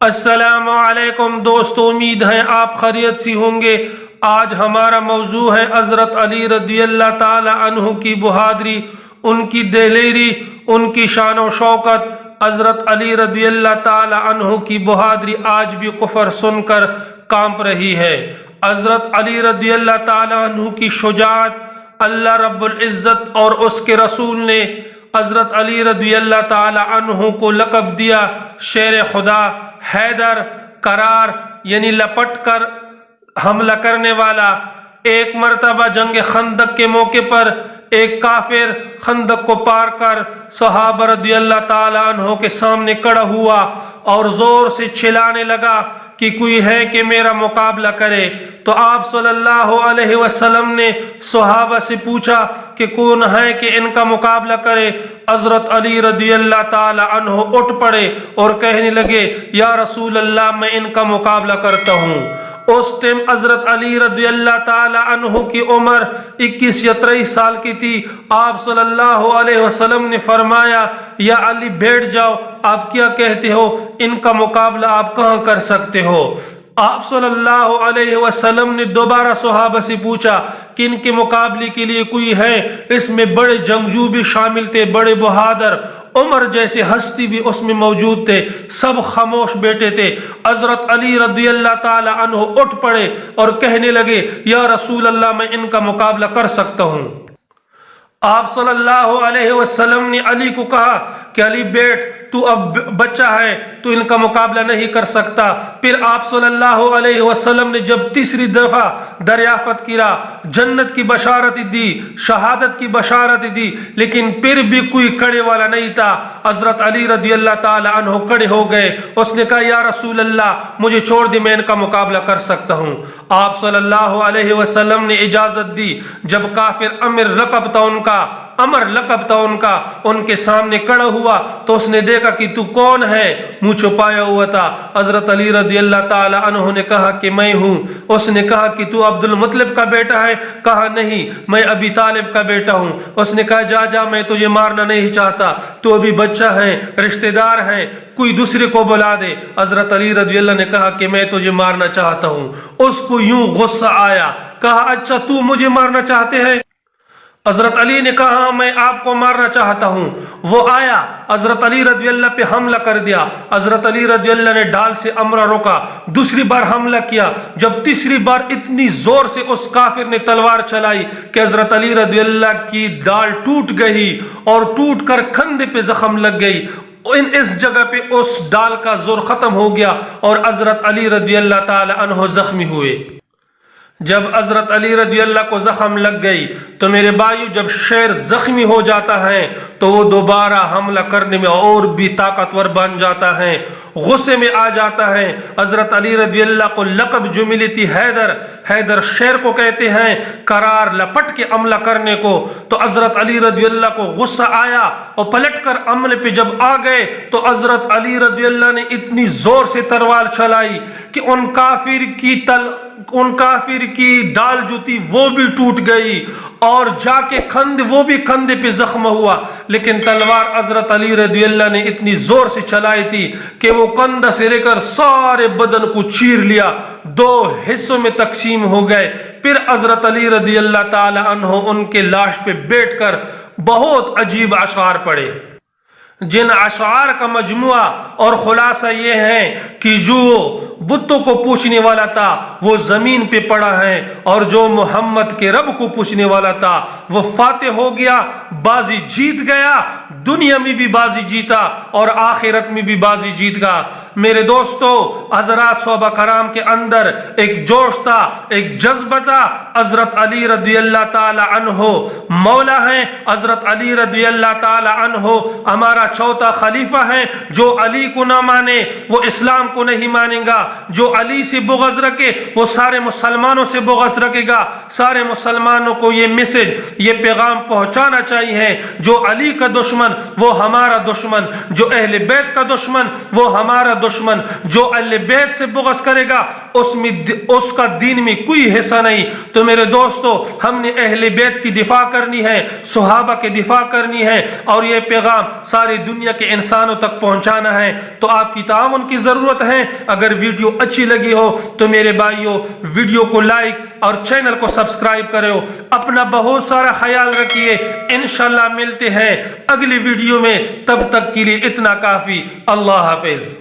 السلام علیکم دوستو، امید ہے آپ خیریت سے ہوں گے۔ آج ہمارا موضوع ہے حضرت علی رضی اللہ تعالی عنہ کی بہادری، ان کی دلیری، ان کی شان و شوکت۔ حضرت علی رضی اللہ تعالی عنہ کی بہادری آج بھی کفر سن کر کانپ رہی ہے۔ حضرت علی رضی اللہ تعالی عنہ کی شجاعت اللہ رب العزت اور اس کے رسول نے حضرت علی رضی اللہ تعالی عنہ کو لقب دیا شیر خدا، حیدر، کرار یعنی لپٹ کر حملہ کرنے والا۔ ایک مرتبہ جنگ خندق کے موقع پر ایک کافر خندق کو پار کر صحابہ رضی اللہ تعالی عنہ کے سامنے کھڑا ہوا اور زور سے چلانے لگا کہ کوئی ہے کہ میرا مقابلہ کرے۔ تو آپ صلی اللہ علیہ وسلم نے صحابہ سے پوچھا کہ کون ہے کہ ان کا مقابلہ کرے۔ حضرت علی رضی اللہ تعالی عنہ اٹھ پڑے اور کہنے لگے، یا رسول اللہ، میں ان کا مقابلہ کرتا ہوں۔ اس ٹائم حضرت علی رضی اللہ تعالی عنہ کی عمر 21 یا 23 سال کی تھی۔ آپ صلی اللہ علیہ وسلم نے فرمایا، یا علی بیٹھ جاؤ، آپ کیا کہتے ہو، ان کا مقابلہ آپ کہاں کر سکتے ہو؟ آپ صلی اللہ علیہ وسلم نے دوبارہ صحابہ سے پوچھا کہ ان کے مقابلے کے لیے کوئی ہے؟ اس میں بڑے جنگجو بھی شامل تھے، بڑے بہادر، عمر جیسے ہستی بھی اس میں موجود تھے۔ سب خاموش بیٹھے تھے۔ حضرت علی رضی اللہ تعالی عنہ اٹھ پڑے اور کہنے لگے، یا رسول اللہ، میں ان کا مقابلہ کر سکتا ہوں۔ آپ صلی اللہ علیہ وسلم نے علی کو کہا کہ علی بیٹھ، تو اب بچہ ہے، تو ان کا مقابلہ نہیں کر سکتا۔ پھر آپ صلی اللہ علیہ وسلم نے جب تیسری دفعہ دریافت کیا، جنت کی بشارت دی، شہادت کی بشارت دی، لیکن پھر بھی کوئی کھڑے والا نہیں تھا۔ حضرت علی رضی اللہ تعالی عنہ کھڑے ہو گئے۔ اس نے کہا، یا رسول اللہ، مجھے چھوڑ دی، میں ان کا مقابلہ کر سکتا ہوں۔ آپ صلی اللہ علیہ وسلم نے اجازت دی۔ جب کافر امر لقب تھا ان کا ان کے سامنے کھڑا ہوا تو اس نے دیکھا کہ تو کون ہے؟ منہ چھپایا ہوا تھا۔ حضرت علی رضی اللہ تعالی عنہ نے کہا کہ میں ہوں۔ اس نے کہا کہ تو عبد المطلب کا بیٹا ہے؟ کہا نہیں، میں ابی طالب کا بیٹا ہوں۔ اس نے کہا، جا میں تجھے مارنا نہیں چاہتا، تو ابھی بچہ ہے، رشتہ دار ہے، کوئی دوسرے کو بلا دے۔ حضرت علی رضی اللہ نے کہا کہ میں تجھے مارنا چاہتا ہوں۔ اس کو یوں غصہ آیا، کہا، اچھا تو مجھے مارنا چاہتے ہیں؟ حضرت علی نے کہا، ہاں، میں آپ کو مارنا چاہتا ہوں۔ وہ آیا، حضرت علی رضی اللہ پہ حملہ کر دیا۔ حضرت علی رضی اللہ نے ڈال سے امرا روکا، دوسری بار حملہ کیا۔ جب تیسری بار اتنی زور سے اس کافر نے تلوار چلائی کہ حضرت علی رضی اللہ کی ڈال ٹوٹ گئی اور ٹوٹ کر کندھے پہ زخم لگ گئی۔ اس جگہ پہ اس ڈال کا زور ختم ہو گیا اور حضرت علی رضی اللہ تعالی عنہ زخمی ہوئے۔ جب حضرت علی رضی اللہ کو زخم لگ گئی تو میرے بھائیو، جب شیر زخمی ہو جاتا ہے تو وہ دوبارہ حملہ کرنے میں اور بھی طاقتور بن جاتا ہے، غصے میں آ جاتا ہے۔ حضرت علی رضی اللہ کو لقب جو ملی تھی حیدر شیر کو کہتے ہیں، کرار لپٹ کے حملہ کرنے کو۔ تو حضرت علی رضی اللہ کو غصہ آیا اور پلٹ کر حملے پہ جب آ گئے تو حضرت علی رضی اللہ نے اتنی زور سے تلوار چلائی کہ ان کافر کی ڈال جو تھی وہ بھی ٹوٹ گئی اور جا کے وہ بھی کندھے پہ زخم ہوا، لیکن تلوار حضرت علی رضی اللہ نے اتنی زور سے چلائی تھی کہ وہ کندھا سے لے کر سارے بدن کو چیر لیا، 2 حصوں میں تقسیم ہو گئے۔ پھر حضرت علی رضی اللہ تعالی عنہ ان کے لاش پہ بیٹھ کر بہت عجیب اشعار پڑھے، جن اشعار کا مجموعہ اور خلاصہ یہ ہے کہ جو بتوں کو پوچھنے والا تھا وہ زمین پہ پڑا ہے، اور جو محمد کے رب کو پوچھنے والا تھا وہ فاتح ہو گیا، بازی جیت گیا، دنیا میں بھی بازی جیتا اور آخرت میں بھی بازی جیت گا۔ میرے دوستو، حضرات صحابہ کرام کے اندر ایک جوش تھا، ایک جذبہ تھا۔ حضرت علی رضی اللہ تعالی عنہ مولا ہیں، حضرت علی رضی اللہ تعالی عنہ ہمارا چوتھا خلیفہ ہے۔ جو علی کو نہ مانے وہ اسلام کو نہیں مانے گا، جو علی سے بغض رکھے وہ سارے مسلمانوں سے بغض رکھے گا. سارے مسلمانوں کو یہ میسج، یہ پیغام پہنچانا چاہیے، جو علی کا دشمن وہ ہمارا دشمن، جو اہل بیت کا دشمن وہ ہمارا دشمن. جو اہل بیت سے بغض کرے گا اس کا دین میں کوئی حصہ نہیں. تو میرے دوستو، ہم نے اہل بیت کی دفاع کرنی ہے، صحابہ کی دفاع کرنی ہے، اور یہ پیغام ساری دنیا کے انسانوں تک پہنچانا ہے. تو آپ کی تعاون کی ضرورت ہے. اگر ویڈیو اچھی لگی ہو تو میرے بھائیوں ویڈیو کو لائک اور چینل کو سبسکرائب کرو. اپنا بہت سارا خیال رکھیے. انشاءاللہ ملتے ہیں اگلی ویڈیو میں. تب تک کے لیے اتنا کافی. اللہ حافظ.